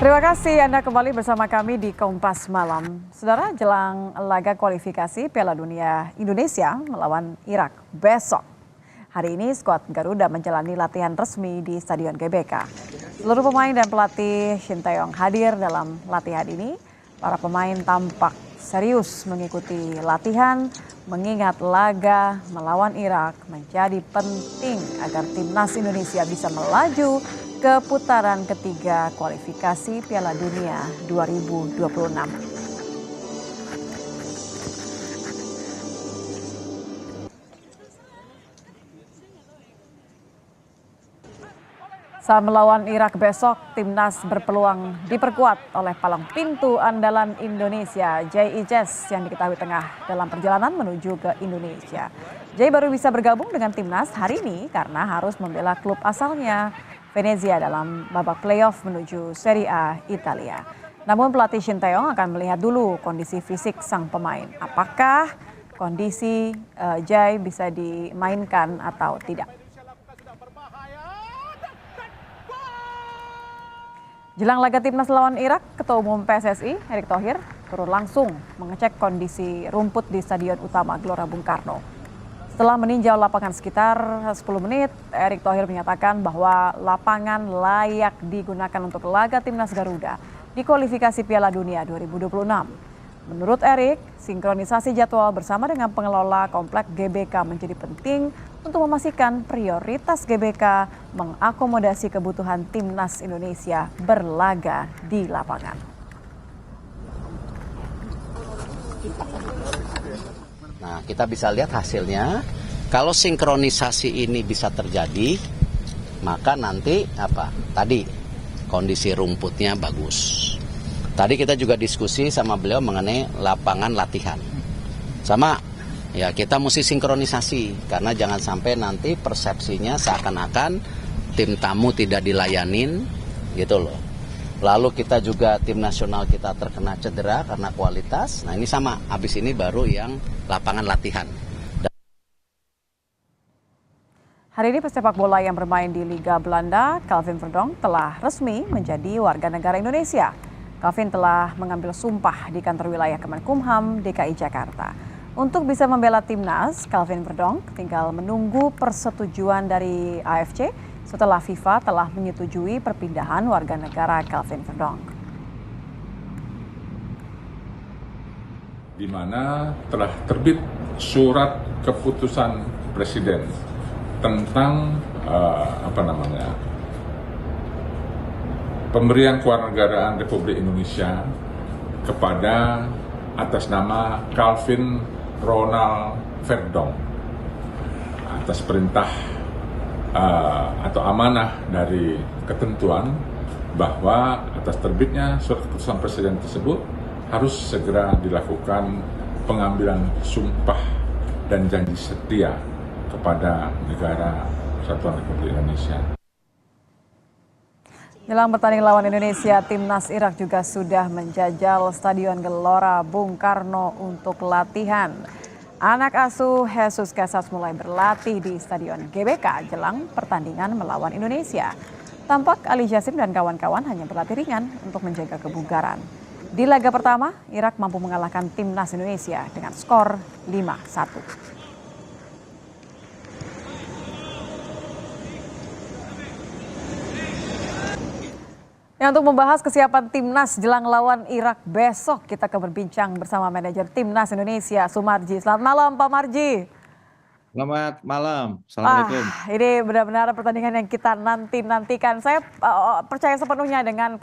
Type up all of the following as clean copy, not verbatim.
Terima kasih Anda kembali bersama kami di Kompas Malam. Saudara, jelang laga kualifikasi Piala Dunia Indonesia melawan Irak besok. Hari ini skuad Garuda menjalani latihan resmi di Stadion GBK. Seluruh pemain dan pelatih Shin Tae-yong hadir dalam latihan ini. Para pemain tampak serius mengikuti latihan, mengingat laga melawan Irak menjadi penting agar timnas Indonesia bisa melaju ke putaran ketiga kualifikasi Piala Dunia 2026. Saat melawan Irak besok, timnas berpeluang diperkuat oleh palang pintu andalan Indonesia, Jay Ijes, yang diketahui tengah dalam perjalanan menuju ke Indonesia. Jay baru bisa bergabung dengan timnas hari ini karena harus membela klub asalnya, Venezia, dalam babak playoff menuju Serie A Italia. Namun pelatih Shin Tae-yong akan melihat dulu kondisi fisik sang pemain. Apakah kondisi Jay bisa dimainkan atau tidak. Jelang laga timnas lawan Irak, Ketua Umum PSSI Erick Thohir turun langsung mengecek kondisi rumput di Stadion Utama Gelora Bung Karno. Setelah meninjau lapangan sekitar 10 menit, Erick Thohir menyatakan bahwa lapangan layak digunakan untuk laga timnas Garuda di kualifikasi Piala Dunia 2026. Menurut Erick, sinkronisasi jadwal bersama dengan pengelola komplek GBK menjadi penting untuk memastikan prioritas GBK mengakomodasi kebutuhan timnas Indonesia berlaga di lapangan. Nah, kita bisa lihat hasilnya. Kalau sinkronisasi ini bisa terjadi, maka nanti Tadi kondisi rumputnya bagus. Tadi kita juga diskusi sama beliau mengenai lapangan latihan. Sama, ya kita mesti sinkronisasi karena jangan sampai nanti persepsinya seakan-akan tim tamu tidak dilayanin gitu loh. Lalu kita juga tim nasional kita terkena cedera karena kualitas. Nah ini sama, habis ini baru yang lapangan latihan. Hari ini pesepak bola yang bermain di Liga Belanda, Calvin Verdonk, telah resmi menjadi warga negara Indonesia. Calvin telah mengambil sumpah di kantor wilayah Kemenkumham DKI Jakarta. Untuk bisa membela timnas, Calvin Verdonk tinggal menunggu persetujuan dari AFC setelah FIFA telah menyetujui perpindahan warga negara Calvin Verdonk. Di mana telah terbit surat keputusan Presiden tentang pemberian kewarganegaraan Republik Indonesia kepada atas nama Calvin Ronald Verdonk atas perintah atau amanah dari ketentuan bahwa atas terbitnya surat keputusan Presiden tersebut harus segera dilakukan pengambilan sumpah dan janji setia kepada negara Kesatuan Republik Indonesia. Jelang bertanding lawan Indonesia, timnas Irak juga sudah menjajal Stadion Gelora Bung Karno untuk latihan. Anak asuh Jesus Casas mulai berlatih di Stadion GBK jelang pertandingan melawan Indonesia. Tampak Ali Jasim dan kawan-kawan hanya berlatih ringan untuk menjaga kebugaran. Di laga pertama, Irak mampu mengalahkan timnas Indonesia dengan skor 5-1. Ya, untuk membahas kesiapan timnas jelang lawan Irak besok, kita akan berbincang bersama manajer timnas Indonesia, Sumarji. Selamat malam, Pak Marji. Selamat malam, Assalamualaikum. Ini benar-benar pertandingan yang kita nantikan. Saya percaya sepenuhnya dengan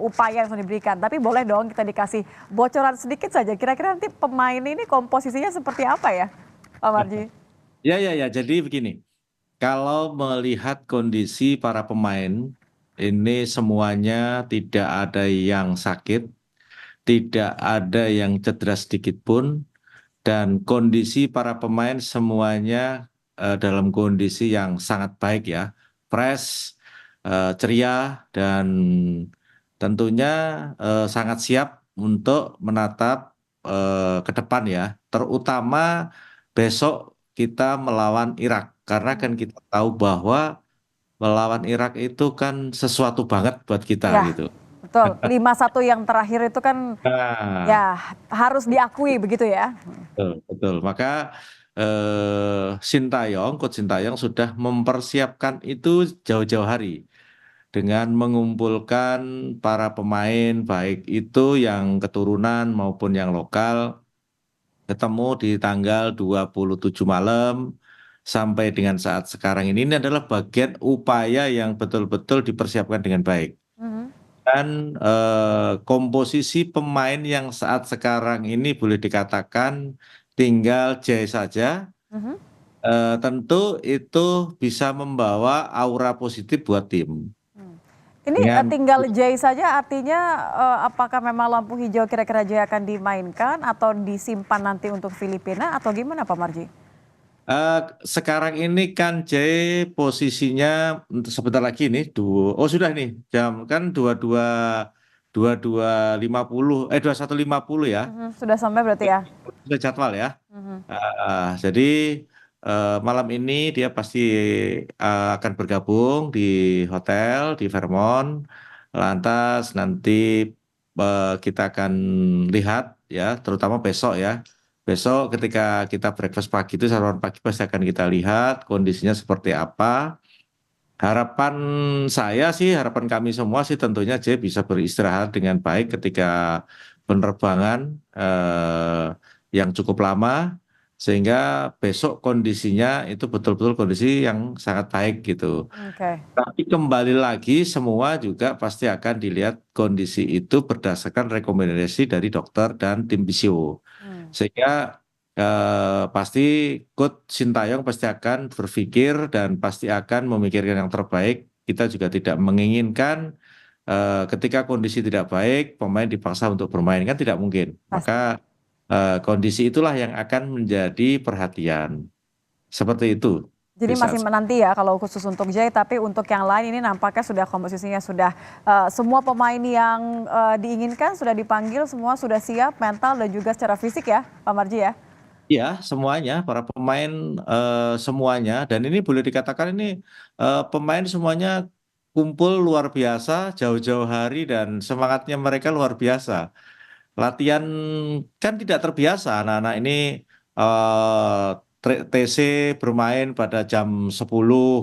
upaya yang sudah diberikan. Tapi boleh dong kita dikasih bocoran sedikit saja. Kira-kira nanti pemain ini komposisinya seperti apa ya, Pak Marji? Ya. Jadi begini, kalau melihat kondisi para pemain, ini semuanya tidak ada yang sakit, tidak ada yang cedera sedikit pun, dan kondisi para pemain semuanya dalam kondisi yang sangat baik ya, fresh, ceria, dan tentunya sangat siap untuk menatap ke depan ya, terutama besok kita melawan Irak, karena kan kita tahu bahwa melawan Irak itu kan sesuatu banget buat kita Ya, gitu. Betul, 5-1 yang terakhir itu kan Nah, ya harus diakui begitu ya. betul, betul. Maka Sintayong, Coach Sintayong sudah mempersiapkan itu jauh-jauh hari dengan mengumpulkan para pemain baik itu yang keturunan maupun yang lokal ketemu di tanggal 27 malam sampai dengan saat sekarang ini adalah bagian upaya yang betul-betul dipersiapkan dengan baik. Mhm. Dan komposisi pemain yang saat sekarang ini boleh dikatakan tinggal Jay saja, Mhm. tentu itu bisa membawa aura positif buat tim. Hmm. Ini Dengan tinggal Jay saja artinya apakah memang lampu hijau kira-kira Jay akan dimainkan atau disimpan nanti untuk Filipina atau gimana Pak Marji? sekarang ini kan Jay posisinya sebentar lagi nih, oh sudah nih jam kan 22.50 21.50 ya, Mhm, sudah sampai berarti ya? sudah jadwal ya. Mhm. Jadi malam ini dia pasti akan bergabung di hotel di Fairmont. Lantas nanti kita akan lihat ya, terutama besok ya. Besok ketika kita breakfast pagi itu sarapan pagi pasti akan kita lihat kondisinya seperti apa. Harapan saya sih, harapan kami semua sih tentunya J bisa beristirahat dengan baik ketika penerbangan yang cukup lama, sehingga besok kondisinya itu betul-betul kondisi yang sangat baik gitu. Oke. Tapi kembali lagi semua juga pasti akan dilihat kondisi itu berdasarkan rekomendasi dari dokter dan tim fisio. Hmm. Sehingga pasti Coach Sintayong pasti akan berpikir dan pasti akan memikirkan yang terbaik. Kita juga tidak menginginkan ketika kondisi tidak baik pemain dipaksa untuk bermain, kan tidak mungkin. Pasti. Maka kondisi itulah yang akan menjadi perhatian. Seperti itu Jadi di masih saat. menanti ya kalau khusus untuk Jay, tapi untuk yang lain ini nampaknya sudah komposisinya sudah semua pemain yang diinginkan sudah dipanggil, semua sudah siap mental dan juga secara fisik ya, Pak Marji ya. Ya, semuanya, para pemain semuanya, dan ini boleh dikatakan ini pemain semuanya kumpul luar biasa jauh-jauh hari dan semangatnya mereka luar biasa. Latihan kan tidak terbiasa, anak-anak ini eh, TC bermain pada jam 10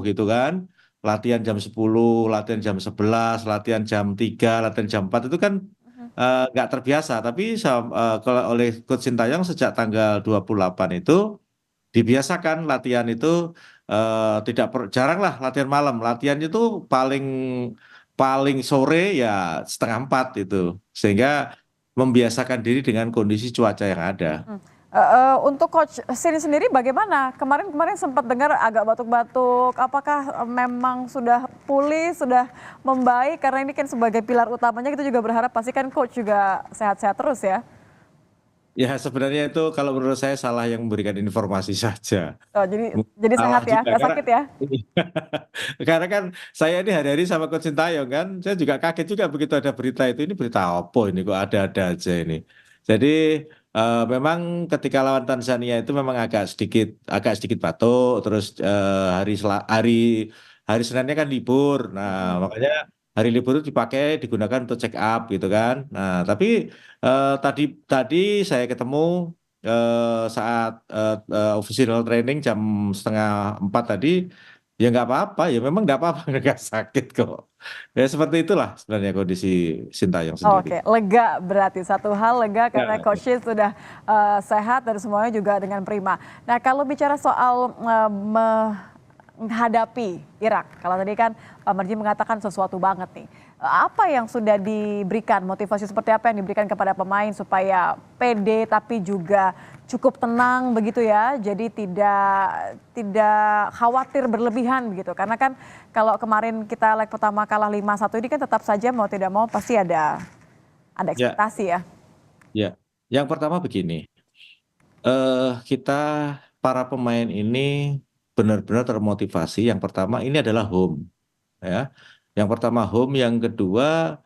gitu kan, latihan jam 10, latihan jam 11, latihan jam 3, latihan jam 4 itu kan nggak terbiasa, tapi kalau oleh Coach Sintayong sejak tanggal 28 itu dibiasakan latihan itu tidak jarang lah latihan malam. Latihan itu paling paling sore ya setengah 4 itu. Sehingga membiasakan diri dengan kondisi cuaca yang ada. Hmm. Untuk coach Sini sendiri bagaimana? Kemarin sempat dengar agak batuk-batuk. Apakah memang sudah pulih, sudah membaik? Karena ini kan sebagai pilar utamanya kita juga berharap pasti kan coach juga sehat-sehat terus ya. Ya sebenarnya itu kalau menurut saya salah yang memberikan informasi saja. Oh, jadi Salah sehat ya, juga nggak karena sakit ya? karena kan saya ini hari-hari sama Coach Sintayong kan, saya juga kaget juga begitu ada berita itu. Ini berita apa ini kok ada-ada aja ini. Jadi memang ketika lawan Tanzania itu memang agak sedikit batuk, terus hari Seninnya kan libur. Nah, Mm-mm. makanya hari libur itu digunakan untuk check up gitu kan. Nah, tapi tadi tadi saya ketemu saat official training jam setengah 4 tadi, ya nggak apa-apa, ya memang nggak apa-apa, nggak sakit kok. Ya seperti itulah sebenarnya kondisi Sintayong sendiri. Oke, lega berarti satu hal lega karena Ya, coachnya sudah sehat dan semuanya juga dengan prima. Nah kalau bicara soal menghadapi Irak, kalau tadi kan Pak Marji mengatakan sesuatu banget nih. Apa yang sudah diberikan, motivasi seperti apa yang diberikan kepada pemain supaya pede tapi juga cukup tenang begitu ya. Jadi tidak khawatir berlebihan begitu. Karena kan kalau kemarin kita leg pertama kalah 5-1 ini kan tetap saja mau tidak mau pasti ada ya, ekspektasi ya. ya. Yang pertama begini, kita para pemain ini benar-benar termotivasi. Yang pertama ini adalah home, ya. Yang pertama home, yang kedua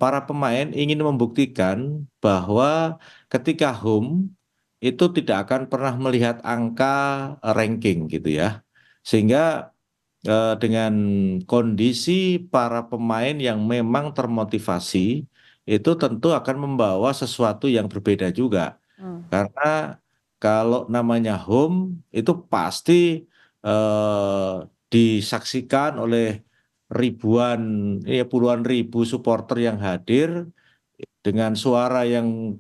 para pemain ingin membuktikan bahwa ketika home itu tidak akan pernah melihat angka ranking gitu ya. Sehingga dengan kondisi para pemain yang memang termotivasi, itu tentu akan membawa sesuatu yang berbeda juga. Hmm. Karena kalau namanya home itu pasti disaksikan oleh ribuan, puluhan ribu supporter yang hadir dengan suara yang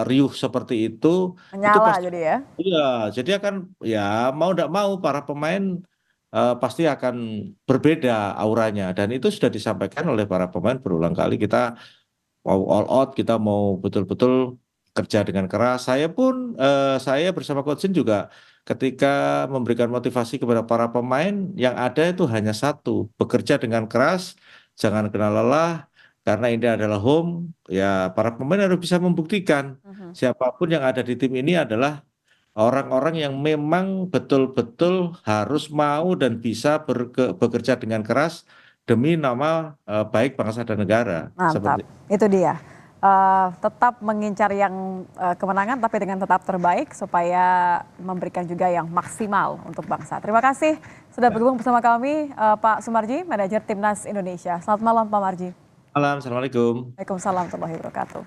riuh seperti itu Menyala pasti. jadi ya. Iya, jadi akan ya mau tidak mau para pemain pasti akan berbeda auranya dan itu sudah disampaikan oleh para pemain berulang kali. Kita mau all out, kita mau betul-betul kerja dengan keras. Saya bersama Coach Jin juga ketika memberikan motivasi kepada para pemain yang ada itu hanya satu, bekerja dengan keras, jangan kenal lelah. Karena ini adalah home, ya para pemain harus bisa membuktikan Mhm. siapapun yang ada di tim ini adalah orang-orang yang memang betul-betul harus mau dan bisa bekerja dengan keras demi nama baik bangsa dan negara. Mantap, Seperti itu dia. Tetap mengincar yang kemenangan tapi dengan tetap terbaik supaya memberikan juga yang maksimal untuk bangsa. Terima kasih sudah bergabung bersama kami Pak Sumarji, manajer Timnas Indonesia. Selamat malam Pak Marji. Malam, Assalamualaikum. Waalaikumsalam warahmatullahi wabarakatuh.